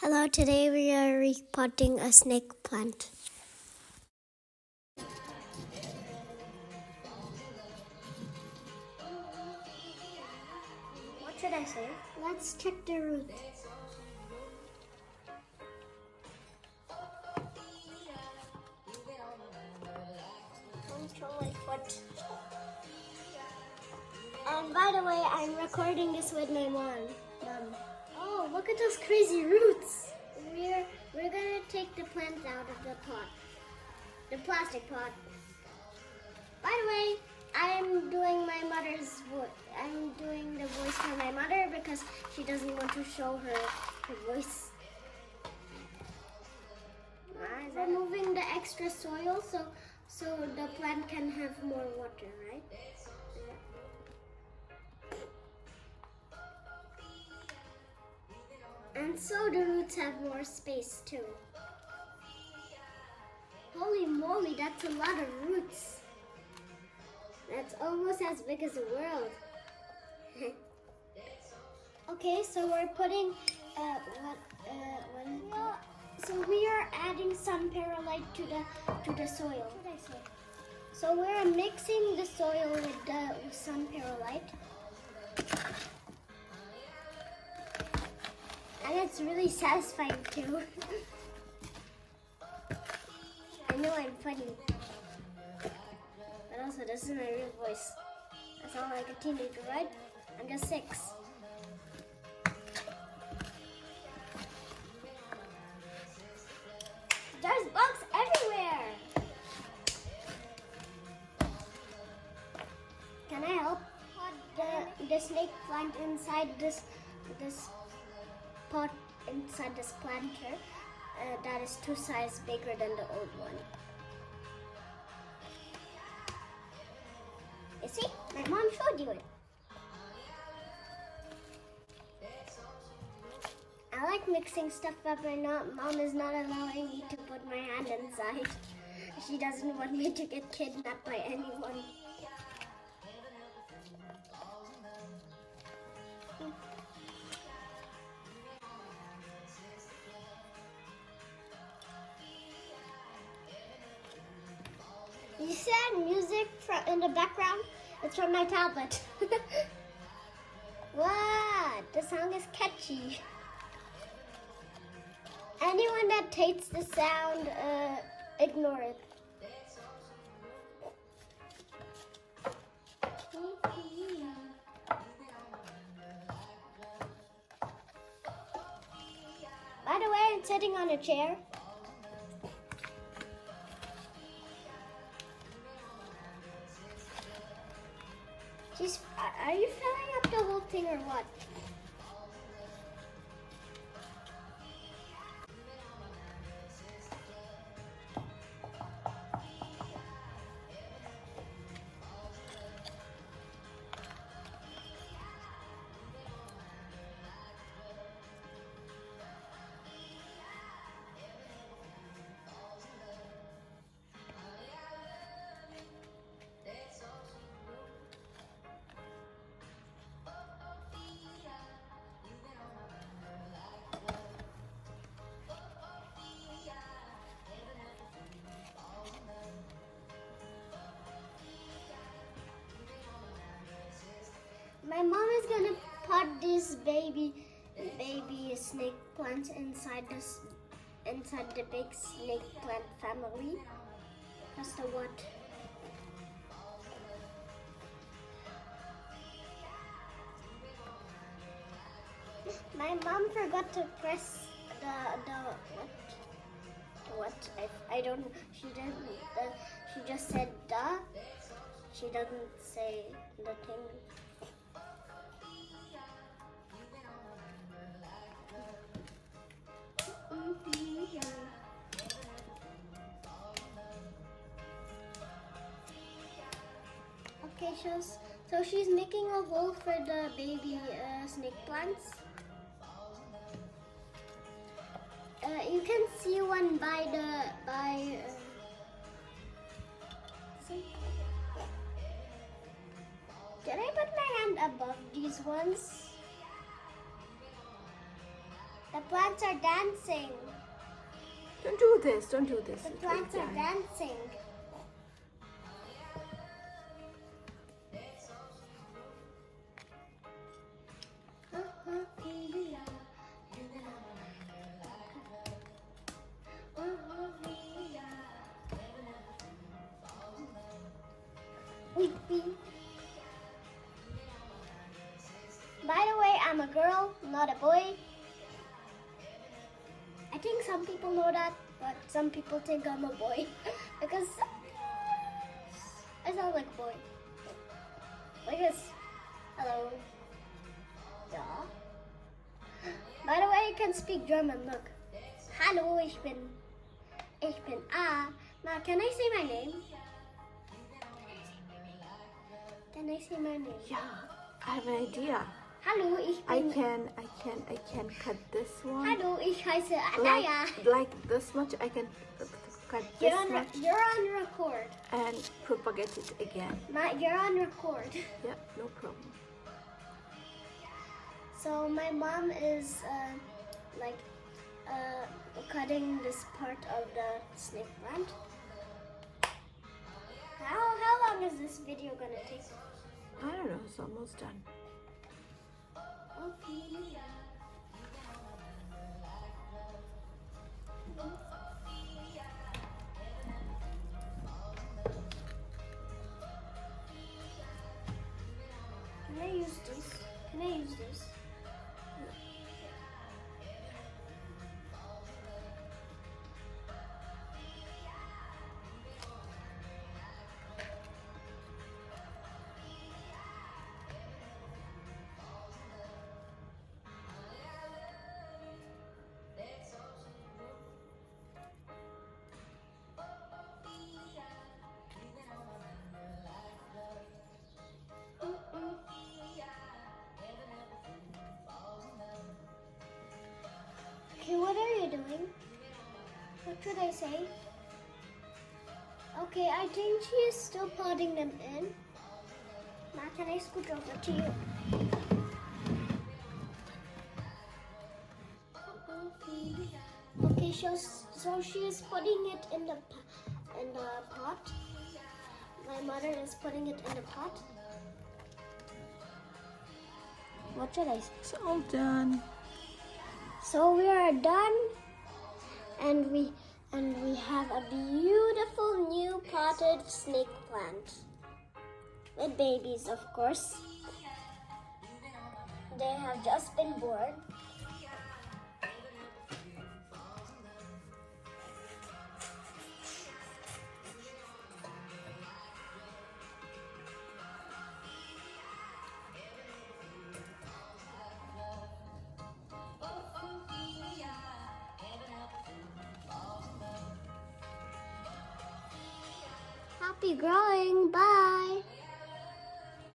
Hello, today we are repotting a snake plant. What should I say? Let's check the root. Control my foot. And by the way, I'm recording this with my mom. Oh, look at those crazy roots. We're gonna take the plants out of the pot, the plastic pot. By the way, I'm doing my mother's voice. I'm doing the voice for my mother because she doesn't want to show her voice. Removing the extra soil so the plant can have more water, right? And so the roots have more space too. Holy moly, that's a lot of roots. That's almost as big as the world. Okay, so we're putting so we are adding some perlite to the soil. What should I say? So we're mixing the soil with some perlite. And it's really satisfying too. I know I'm funny. But also, this is my real voice. I sound like a teenager, right? I'm just 6. There's bugs everywhere! Can I help? Put the snake plant inside this pot inside this planter that is 2 sizes bigger than the old one. You see, my mom showed you it. I like mixing stuff up, and mom is not allowing me to put my hand inside. She doesn't want me to get kidnapped by anyone. You said music in the background? It's from my tablet. What? The song is catchy. Anyone that hates the sound, ignore it. By the way, I'm sitting on a chair. Are you filling up the whole thing or what? My mom is gonna pot these baby snake plants inside the big snake plant family. Press the what? My mom forgot to press the what? I don't. She didn't. She just said the. She doesn't say the thing. Okay, so she's making a hole for the baby snake plants. You can see one see? Can I put my hand above these ones? The plants are dancing. Don't do this. Don't do this. The It will plants are die. dancing. By the way, I'm a girl, not a boy. I think some people know that, but some people think I'm a boy because I sound like a boy. Like this. Hello. Yeah. By the way, I can speak German. Look. Hallo, ich bin A. Now, can I say my name? Can I say my name? Yeah, I have an idea. Hallo, ich I bin. can cut this one. Hallo, ich heiße Anaya. Like this much. I can cut this much You're on record. and propagate it again. You're on record. Yeah, no problem. So my mom is cutting this part of the snake plant. How long is this video gonna take? I don't know. It's almost done. Okay. Can I use this? Can I use this? Okay, what are you doing? What should I say? Okay, I think she is still potting them in. Now can I scoot over to you? Okay, so she is putting it in the pot. My mother is putting it in the pot. What should I say? It's all done. So we are done, and we have a beautiful new potted snake plant with babies, of course. They have just been born. Happy growing. Bye.